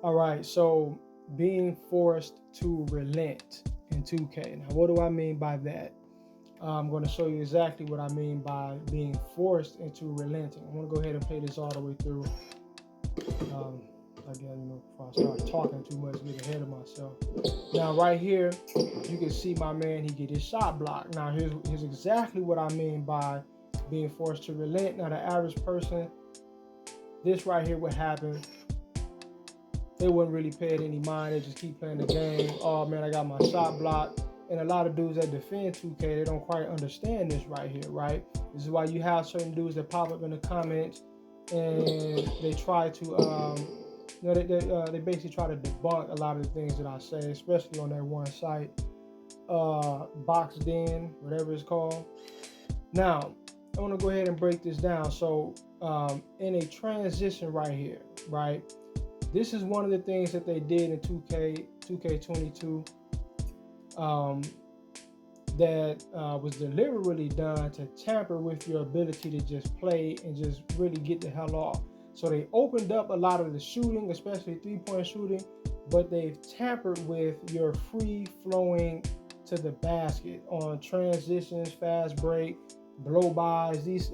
All right, so being forced to relent in 2K. Now, what do I mean by that? I'm going to show you exactly what I mean by being forced into relenting. I'm going to go ahead and play this all the way through. Um, Again, before I start talking too much, get ahead of myself. Now, right here, you can see my man, he get his shot blocked. Now, here's exactly what I mean by being forced to relent. Now, the average person, this right here would happen. They wouldn't really pay it any mind. They just keep playing the game. Oh man, I got my shot blocked. And a lot of dudes that defend 2K, they don't quite understand this right here, right? This is why you have certain dudes that pop up in the comments and they try to, they basically try to debunk a lot of the things that I say, especially on that one site, Boxed In, whatever it's called. Now, I want to go ahead and break this down. So, in a transition right here, right? This is one of the things that they did in 2K22 um, that was deliberately done to tamper with your ability to just play and just really get the hell off. So they opened up a lot of the shooting, especially three-point shooting, but they've tampered with your free-flowing to the basket on transitions, fast break, blow-bys, these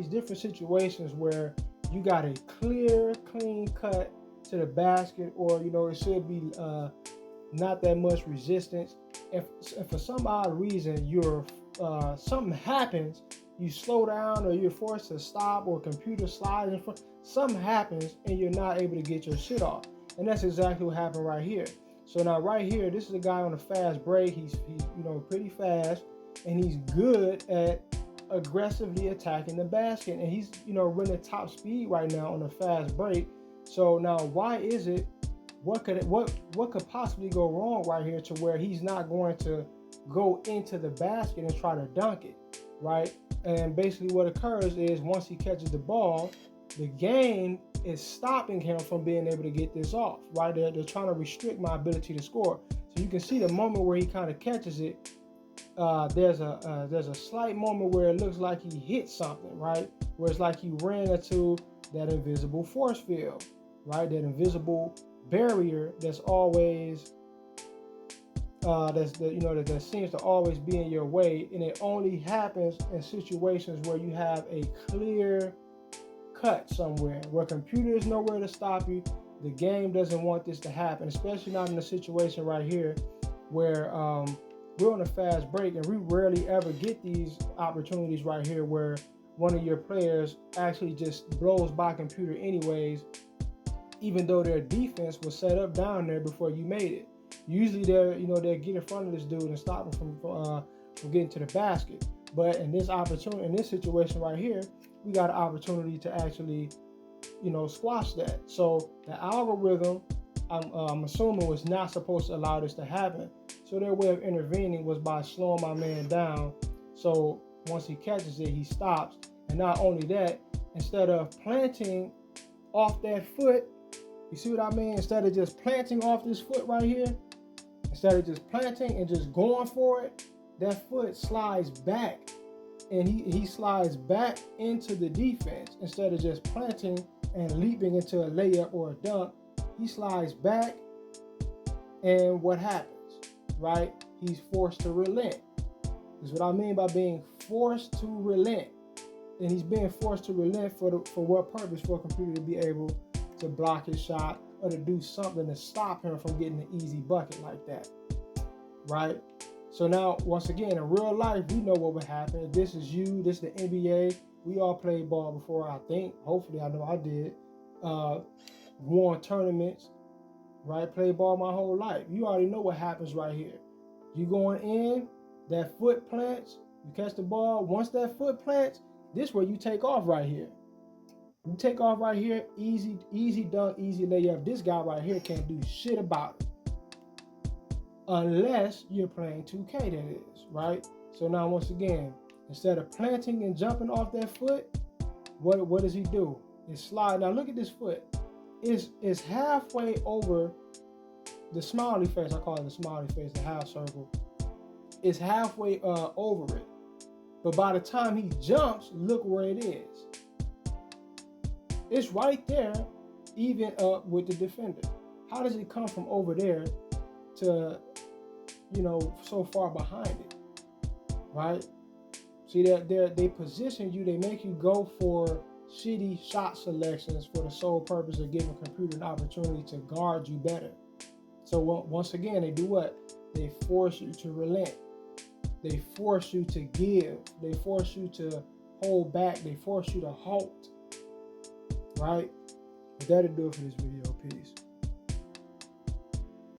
different situations where you got a clear, clean cut to the basket, or it should be not that much resistance. If for some odd reason you're something happens, you slow down or you're forced to stop, or computer slides in front, something happens and you're not able to get your shit off. And that's exactly what happened right here. So now right here, this is a guy on a fast break. He's pretty fast, and he's good at aggressively attacking the basket, and he's running top speed right now on a fast break. So now, why is it? What could possibly go wrong right here to where he's not going to go into the basket and try to dunk it, right? And basically, what occurs is once he catches the ball, the game is stopping him from being able to get this off, right? They're trying to restrict my ability to score. So you can see the moment where he kind of catches it. There's a slight moment where it looks like he hit something, right? Where it's like he ran into that invisible force field, right? That invisible barrier that's always that seems to always be in your way, and it only happens in situations where you have a clear cut somewhere, where computers nowhere to stop you. The game doesn't want this to happen, especially not in a situation right here where we're on a fast break, and we rarely ever get these opportunities right here where one of your players actually just blows by computer anyways, even though their defense was set up down there before you made it. Usually they'll get in front of this dude and stop him from getting to the basket. But in this situation right here, we got an opportunity to actually squash that. So the algorithm, I'm assuming, was not supposed to allow this to happen. So their way of intervening was by slowing my man down. So once he catches it, he stops. And not only that, instead of planting off that foot, you see what I mean? Instead of just planting off this foot right here, instead of just planting and just going for it, that foot slides back, and he slides back into the defense. Instead of just planting and leaping into a layup or a dunk, he slides back, and what happens, right? He's forced to relent. This is what I mean by being forced to relent. And he's being forced to relent for what purpose? For a computer to be able to block his shot or to do something to stop him from getting an easy bucket like that, right? So now, once again, in real life, we know what would happen. If this is you, this is the NBA. We all played ball before, I think. Hopefully, I know I did. Won tournaments, right? Played ball my whole life. You already know what happens right here. You going in, that foot plants, you catch the ball. Once that foot plants, this is where you take off right here. You take off right here, easy dunk, easy layup. This guy right here can't do shit about it. Unless you're playing 2K, that is, right? So now, once again, instead of planting and jumping off that foot, what does he do? It's slide. Now look at this foot. It's halfway over the smiley face. I call it the smiley face, the half circle. It's halfway over it. But by the time he jumps, look where it is. It's right there, even up with the defender. how does it come from over there to, so far behind it, right? See that they position you, they make you go for shitty shot selections for the sole purpose of giving computer an opportunity to guard you better. So once again, they do what? They force you to relent. They force you to give. They force you to hold back. They force you to halt. Right? But that'll do it for this video. Peace.